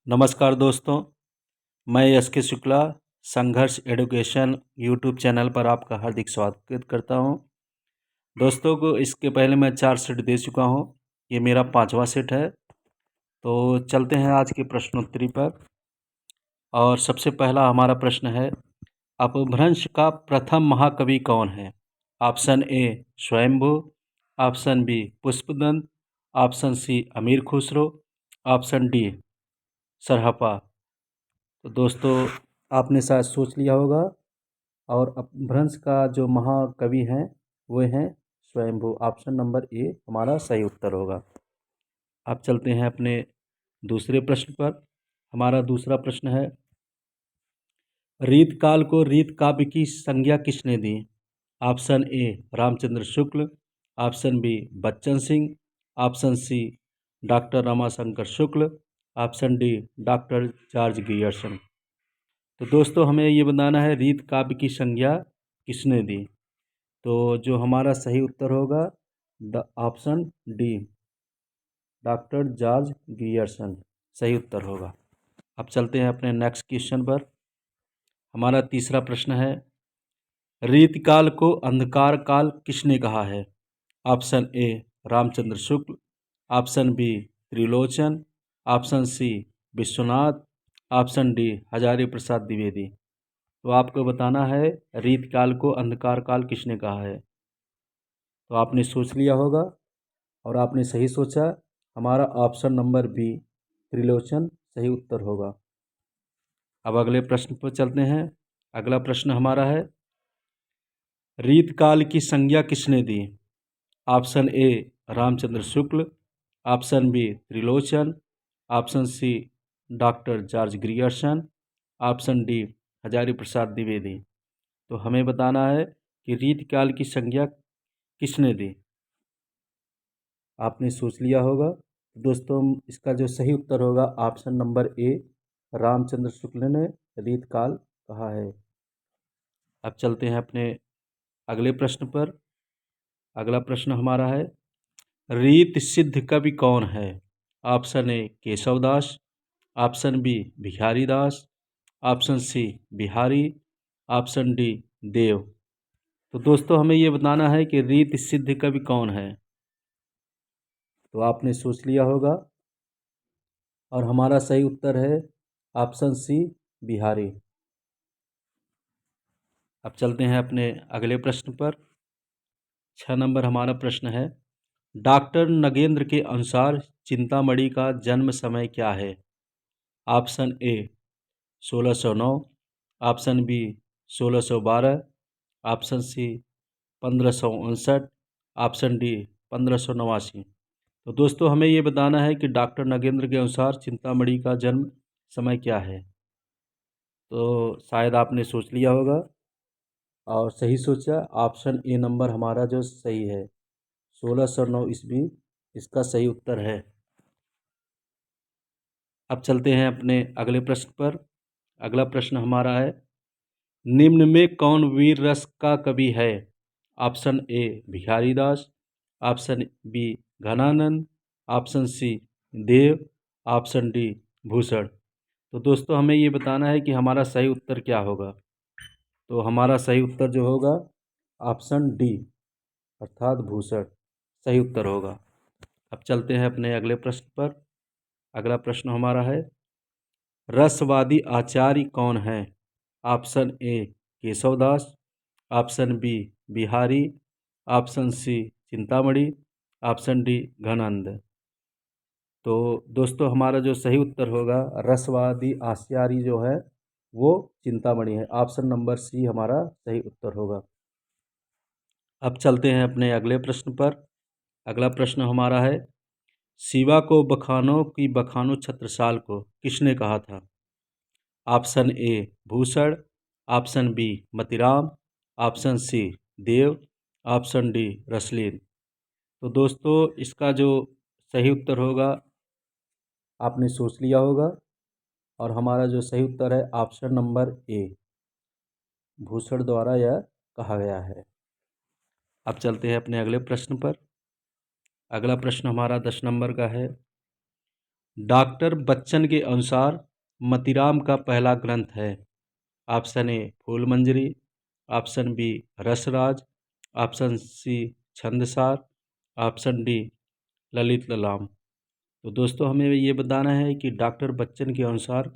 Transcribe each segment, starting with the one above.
नमस्कार दोस्तों, मैं एस के शुक्ला संघर्ष एडुकेशन यूट्यूब चैनल पर आपका हार्दिक स्वागत करता हूं। दोस्तों को इसके पहले मैं 4 सेट दे चुका हूं, ये मेरा 5वां सेट है। तो चलते हैं आज की प्रश्नोत्तरी पर। और सबसे पहला हमारा प्रश्न है, अपभ्रंश का प्रथम महाकवि कौन है? Option A Swayambhu, option B Pushpadant, option C Amir Khusro, option D Sarahapa. तो दोस्तों आपने शायद सोच लिया होगा, और अपभ्रंश का जो महाकवि हैं वो हैं स्वयंभू। ऑप्शन नंबर ए हमारा सही उत्तर होगा। अब चलते हैं अपने दूसरे प्रश्न पर। हमारा दूसरा प्रश्न है, रीतकाल को रीत काव्य की संज्ञा किसने दी? Option A Ramchandra Shukla, option B Bachchan Singh, option C doctor Ramashankar Shukla, option D doctor George Grierson. तो दोस्तों हमें ये बताना है रीत काव्य की संज्ञा किसने दी। तो जो हमारा सही उत्तर होगा option D doctor George Grierson सही उत्तर होगा। अब चलते हैं अपने नेक्स्ट क्वेश्चन पर। हमारा तीसरा प्रश्न है, रीतकाल को अंधकार काल किसने कहा है? Option A Ramchandra Shukla, option B Trilochan, option C Vishwanath, option D Hazari Prasad Dwivedi. तो आपको बताना है रीतकाल को अंधकार काल किसने कहा है। तो आपने सोच लिया होगा और आपने सही सोचा। हमारा ऑप्शन नंबर बी त्रिलोचन सही उत्तर होगा। अब अगले प्रश्न पर चलते हैं। अगला प्रश्न हमारा है, रीतकाल की संज्ञा किसने दी? Option A Ramchandra Shukla, option B Trilochan, option C doctor George Grierson, option D Hazari Prasad Dwivedi. तो हमें बताना है कि रीतकाल की संज्ञा किसने दी। आपने सोच लिया होगा। दोस्तों इसका जो सही उत्तर होगा ऑप्शन नंबर ए रामचंद्र शुक्ल ने रीतकाल कहा है। अब चलते हैं अपने अगले प्रश्न पर। अगला प्रश्न हमारा है, रीत सिद्ध कवि कौन है? Option A Keshavdas, option B Bihari Das, option C Bihari, option D Dev. तो दोस्तों हमें ये बताना है कि रीत सिद्ध कवि कौन है। तो आपने सोच लिया होगा और हमारा सही उत्तर है ऑप्शन सी बिहारी। अब चलते हैं अपने अगले प्रश्न पर। 6 नंबर हमारा प्रश्न है, डॉक्टर नगेंद्र के अनुसार चिंतामणि का जन्म समय क्या है? Option A 1609, option B 1612, option C 1559, option D 1589। तो दोस्तों हमें ये बताना है कि डॉक्टर नगेंद्र के अनुसार चिंतामणि का जन्म समय क्या है। तो शायद आपने सोच लिया होगा और सही सोचा। ऑप्शन ए नंबर हमारा जो सही है 1609 ईस्वी इसका सही उत्तर है। अब चलते हैं अपने अगले प्रश्न पर। अगला प्रश्न हमारा है, निम्न में कौन वीर रस का कवि है? Option A Bhikhari Das, option B Ghananand, option C Dev, option D Bhushan. तो दोस्तों हमें ये बताना है कि हमारा सही उत्तर क्या होगा। तो हमारा सही उत्तर जो होगा ऑप्शन डी अर्थात भूषण सही उत्तर होगा। अब चलते हैं अपने अगले प्रश्न पर। अगला प्रश्न हमारा है, रसवादी आचार्य कौन है? Option A Keshavdas, option B Bihari, option C Chintamani, option D Ghananand. तो दोस्तों हमारा जो सही उत्तर होगा रसवादी आचार्य जो है वो चिंतामणि है। ऑप्शन नंबर सी हमारा सही उत्तर होगा। अब चलते हैं अपने अगले प्रश्न पर। अगला प्रश्न हमारा है, शिवा को बखानों की बखानो छत्रसाल को किसने कहा था? Option A Bhushan, option B Matiram, option C Dev, option D Raslin. तो दोस्तों इसका जो सही उत्तर होगा आपने सोच लिया होगा और हमारा जो सही उत्तर है ऑप्शन नंबर ए भूषण द्वारा यह कहा गया है। अब चलते हैं अपने अगले प्रश्न पर। अगला प्रश्न हमारा 10 नंबर का है, डॉक्टर बच्चन के अनुसार मतीराम का पहला ग्रंथ है? Option A Phool Manjari, option B Rasraj, option C Chhandsar, option D Lalit Lalam. तो दोस्तों हमें ये बताना है कि डॉक्टर बच्चन के अनुसार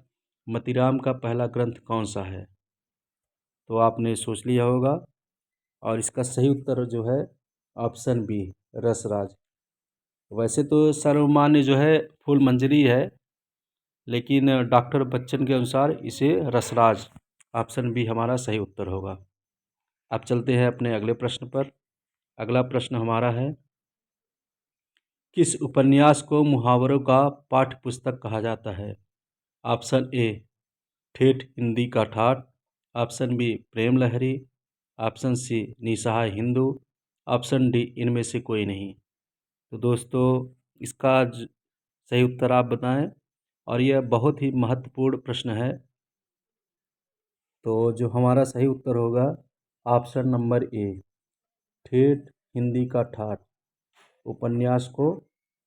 मतीराम का पहला ग्रंथ कौन सा है। तो आपने सोच लिया होगा और इसका सही उत्तर जो है ऑप्शन बी रसराज। वैसे तो सर्वमान्य जो है फूल मंजरी है, लेकिन डॉक्टर बच्चन के अनुसार इसे रसराज, ऑप्शन बी हमारा सही उत्तर होगा। अब चलते हैं अपने अगले प्रश्न पर। अगला प्रश्न हमारा है, किस उपन्यास को मुहावरों का पाठ्य पुस्तक कहा जाता है? ऑप्शन ए ठेठ हिंदी का ठाठ, option B Prem Lahri, option C Nissahay Hindu, option D इनमें से कोई नहीं। तो दोस्तों इसका सही उत्तर आप बताएं, और यह बहुत ही महत्वपूर्ण प्रश्न है। तो जो हमारा सही उत्तर होगा ऑप्शन नंबर ए ठेठ हिंदी का ठाठ उपन्यास को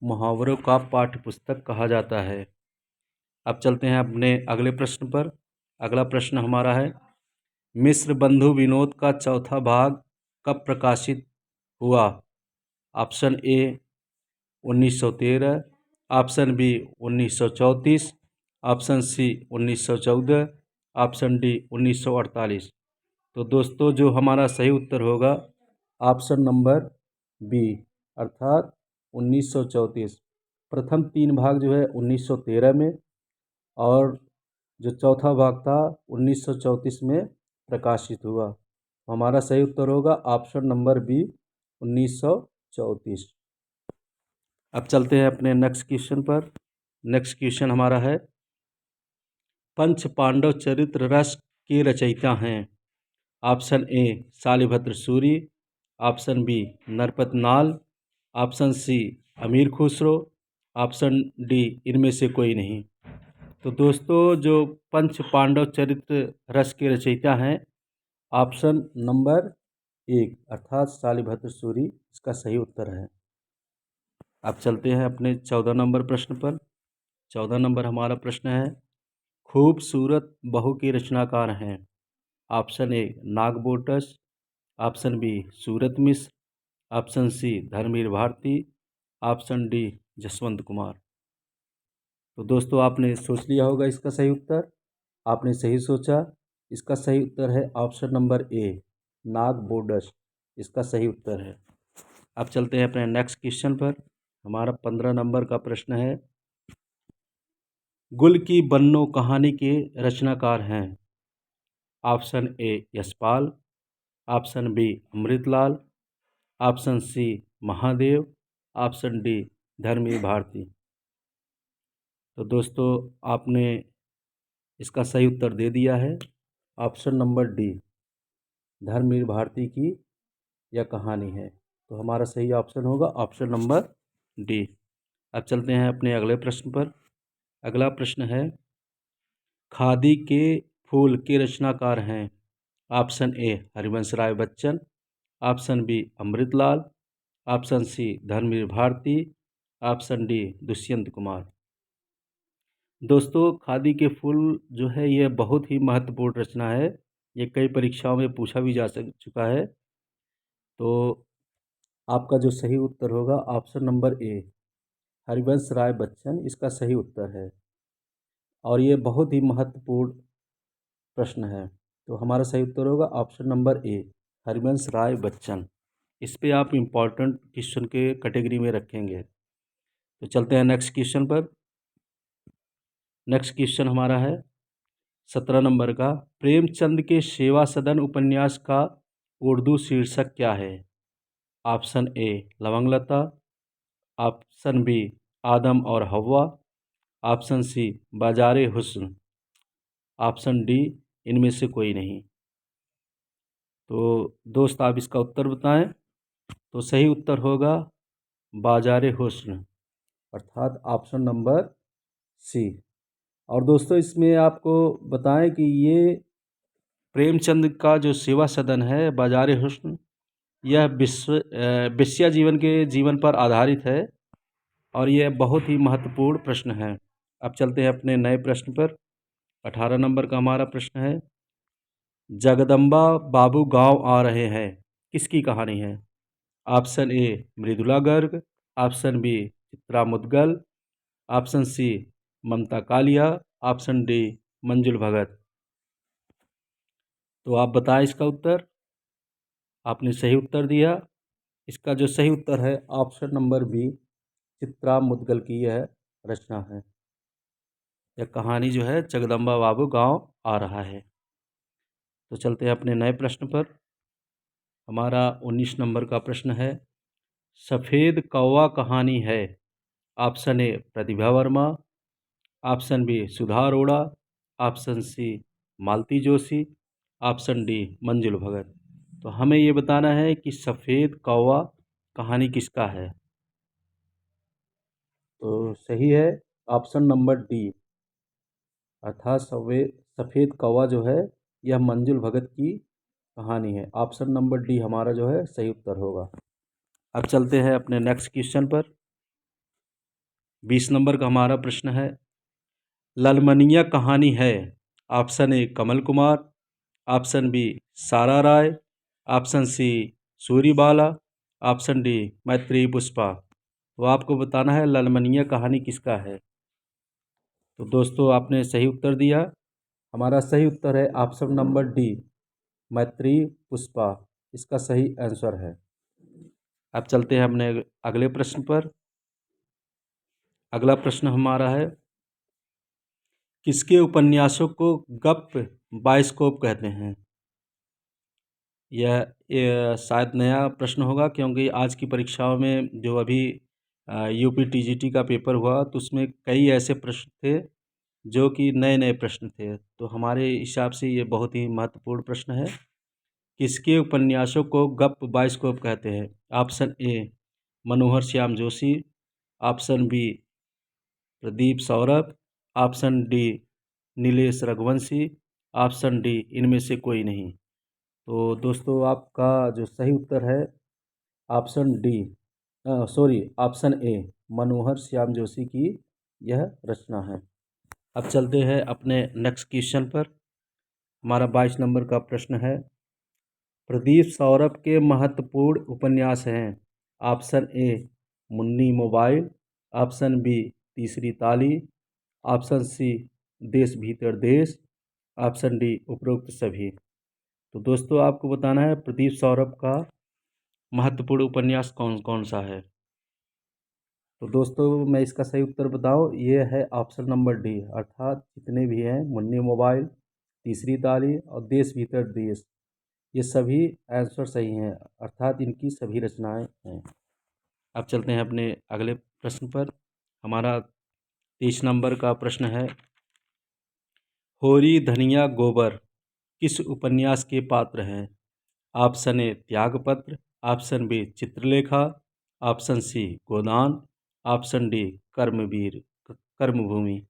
मुहावरों का पाठ्य पुस्तक कहा जाता है। अब चलते हैं अपने अगले प्रश्न पर। अगला प्रश्न हमारा है, मिस्र बंधु विनोद का चौथा भाग कब प्रकाशित हुआ? Option A 1913, option B 1934, option C 1914, option D 1948। तो दोस्तों जो हमारा सही उत्तर होगा ऑप्शन नंबर बी अर्थात 1934। प्रथम 3 भाग जो है 1913 में, और जो चौथा भाग था 1934 में प्रकाशित हुआ। हमारा सही उत्तर होगा ऑप्शन नंबर बी 1934। अब चलते हैं अपने नेक्स्ट क्वेश्चन पर। नेक्स्ट क्वेश्चन हमारा है, पंच पांडव चरित्र रस के रचयिता हैं? Option A Shalibhadra Suri, option B Narpat Nal, option C Amir Khusro, option D इनमें से कोई नहीं। तो दोस्तों जो पंच पांडव चरित्र रस के रचयिता हैं ऑप्शन नंबर 1 अर्थात शालिभद्र सूरी इसका सही उत्तर है। अब चलते हैं अपने 14 नंबर प्रश्न पर। 14 नंबर हमारा प्रश्न है, खूबसूरत बहू के रचनाकार हैं? Option A Nagbotas, option B Surat Mishra, option C Dharamvir Bharti, option D Jaswant Kumar. तो दोस्तों आपने सोच लिया होगा इसका सही उत्तर। आपने सही सोचा, इसका सही उत्तर है ऑप्शन नंबर ए नागबोडस, इसका सही उत्तर है। अब चलते हैं अपने नेक्स्ट क्वेश्चन पर। हमारा 15 नंबर का प्रश्न है, गुल की बन्नो कहानी के रचनाकार हैं? Option A Yashpal, option B Amritlal, option C Mahadev, option D Dharamvir Bharti. तो दोस्तों आपने इसका सही उत्तर दे दिया है, option number D Dharamvir Bharti की यह कहानी है। तो हमारा सही ऑप्शन होगा ऑप्शन नंबर डी। अब चलते हैं अपने अगले प्रश्न पर। अगला प्रश्न है, खादी के फूल के रचनाकार हैं? Option A Harivansh Rai Bachchan, option B Amritlal, option C Dharamvir Bharti, option D Dushyant Kumar. दोस्तों खादी के फूल जो है यह बहुत ही महत्वपूर्ण रचना है, ये कई परीक्षाओं में पूछा भी जा चुका है। तो आपका जो सही उत्तर होगा option number A Harivansh Rai Bachchan इसका सही उत्तर है, और ये बहुत ही महत्वपूर्ण प्रश्न है। तो हमारा सही उत्तर होगा option number A Harivansh Rai Bachchan. इस पे आप इम्पॉर्टेंट क्वेश्चन के कैटेगरी में रखेंगे। तो चलते हैं नेक्स्ट क्वेश्चन पर। नेक्स्ट क्वेश्चन हमारा है 17 नंबर का, प्रेमचंद के सेवा सदन उपन्यास का उर्दू शीर्षक क्या है? ऑप्शन ए लवंगलता, ऑप्शन बी आदम और हव्वा, ऑप्शन सी बाजारे हुस्न, ऑप्शन डी इनमें से कोई नहीं। तो दोस्त आप इसका उत्तर बताएं। तो सही उत्तर होगा बाजारे हुस्न अर्थात ऑप्शन नंबर सी। और दोस्तों इसमें आपको बताएं कि ये प्रेमचंद का जो सेवा सदन है बाजारे हुस्न, यह वेश्या जीवन के जीवन पर आधारित है, और यह बहुत ही महत्वपूर्ण प्रश्न है। अब चलते हैं अपने नए प्रश्न पर। 18 नंबर का हमारा प्रश्न है, जगदम्बा बाबू गांव आ रहे हैं, किसकी कहानी है? Option A Mridula Garg, option B Chitra Mudgal, option C Mamta Kalia, option D Manjul Bhagat. तो आप बताएं इसका उत्तर। आपने सही उत्तर दिया। इसका जो सही उत्तर है option number B, Chitra Mudgal की यह रचना है। यह कहानी जो है जगदम्बा बाबू गांव आ रहा है। तो चलते हैं अपने नए प्रश्न पर। हमारा 19 नंबर का प्रश्न है, सफ़ेद कौवा कहानी है। Option A Pratibha Verma, option B Sudha Arora, option C Malti Joshi, option D Manjul Bhagat. तो हमें ये बताना है कि सफ़ेद कौवा कहानी किसका है। तो सही है ऑप्शन नंबर डी, अर्थात सफ़ेद कौवा जो है यह मंजुल भगत की कहानी है। ऑप्शन नंबर डी हमारा जो है सही उत्तर होगा। अब चलते हैं अपने नेक्स्ट क्वेश्चन पर। 20 नंबर का हमारा प्रश्न है, ललमनिया कहानी है। Option A Kamal Kumar, option B Sara Rai, option C Suribala, option D Maitreyi Pushpa. तो आपको बताना है ललमनिया कहानी किसका है। तो दोस्तों आपने सही उत्तर दिया। हमारा सही उत्तर है option number D, Maitreyi Pushpa इसका सही आंसर है। अब चलते हैं अपने अगले प्रश्न पर। अगला प्रश्न हमारा है, किसके उपन्यासों को गप बाइस्कोप कहते हैं? यह शायद नया प्रश्न होगा, क्योंकि आज की परीक्षाओं में जो अभी यूपी टीजीटी का पेपर हुआ तो उसमें कई ऐसे प्रश्न थे जो कि नए नए प्रश्न थे। तो हमारे हिसाब से ये बहुत ही महत्वपूर्ण प्रश्न है। किसके उपन्यासों को गप बाइस्कोप कहते हैं? Option A Manohar Shyam Joshi, option B Pradeep Saurabh, option D Nilesh Raghuvanshi, option D इनमें से कोई नहीं। तो दोस्तों आपका जो सही उत्तर है option D, sorry option A Manohar Shyam Joshi की यह रचना है। अब चलते हैं अपने नेक्स्ट क्वेश्चन पर। हमारा 22 नंबर का प्रश्न है, प्रदीप सौरभ के महत्वपूर्ण उपन्यास हैं। Option A Munni mobile, option B तीसरी ताली, ऑप्शन सी देश भीतर देश, ऑप्शन डी उपरोक्त सभी। तो दोस्तों आपको बताना है प्रदीप सौरभ का महत्वपूर्ण उपन्यास कौन कौन सा है। तो दोस्तों मैं इसका सही उत्तर बताऊं, ये है ऑप्शन नंबर डी, अर्थात जितने भी हैं मुन्नी मोबाइल, तीसरी ताली और देश भीतर देश, ये सभी आंसर सही हैं, अर्थात इनकी सभी रचनाएं हैं। अब चलते हैं अपने अगले प्रश्न पर। हमारा 30 नंबर का प्रश्न है, होरी धनिया गोबर किस उपन्यास के पात्र हैं? Option A Tyagpatra, option B Chitralekha, option C Godan, option D Karmabhoomi.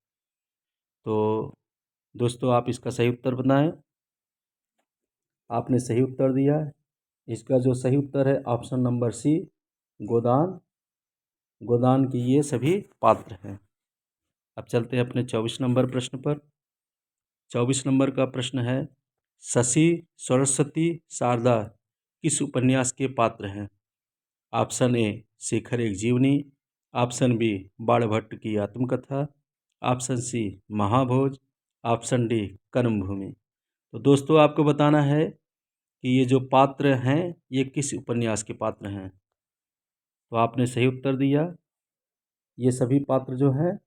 तो दोस्तों आप इसका सही उत्तर बताएं। आपने सही उत्तर दिया है। इसका जो सही उत्तर है ऑप्शन नंबर सी गोदान, गोदान की ये सभी पात्र हैं। अब चलते हैं अपने 24 नंबर प्रश्न पर। 24 नंबर का प्रश्न है, शशि सरस्वती शारदा किस उपन्यास के पात्र हैं? ऑप्शन ए शेखर एक जीवनी, ऑप्शन बी बाणभट्ट की आत्मकथा, ऑप्शन सी महाभोज, ऑप्शन डी कर्मभूमि। तो दोस्तों आपको बताना है कि ये जो पात्र हैं ये किस उपन्यास के पात्र हैं। तो आपने सही उत्तर दिया। ये सभी पात्र जो हैं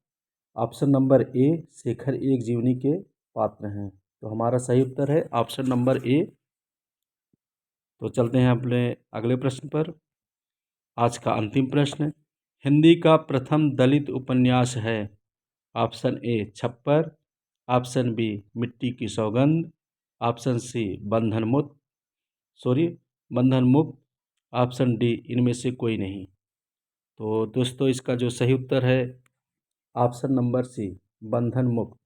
ऑप्शन नंबर ए शेखर एक जीवनी के पात्र हैं। तो हमारा सही उत्तर है ऑप्शन नंबर ए। तो चलते हैं अपने अगले प्रश्न पर। आज का अंतिम प्रश्न, हिंदी का प्रथम दलित उपन्यास है। ऑप्शन ए छप्पर, ऑप्शन बी मिट्टी की सौगंध, ऑप्शन सी बंधन मुक्त, ऑप्शन डी इनमें से कोई नहीं। तो दोस्तों इसका जो सही उत्तर है ऑप्शन नंबर सी बंधन मुक्त।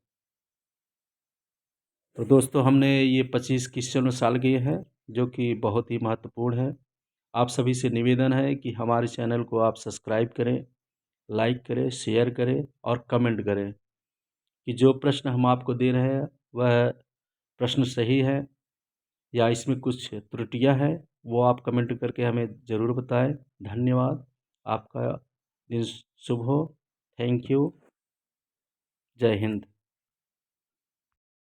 तो दोस्तों हमने ये 25 क्वेश्चन साल किए हैं जो कि बहुत ही महत्वपूर्ण है। आप सभी से निवेदन है कि हमारे चैनल को आप सब्सक्राइब करें, लाइक करें, शेयर करें और कमेंट करें। कि जो प्रश्न हम आपको दे रहे हैं वह प्रश्न सही है या इसमें कुछ त्रुटियां हैं, वो आप कमेंट करके हमें ज़रूर बताएं। धन्यवाद। आपका दिन शुभ हो। Thank you. जय हिंद।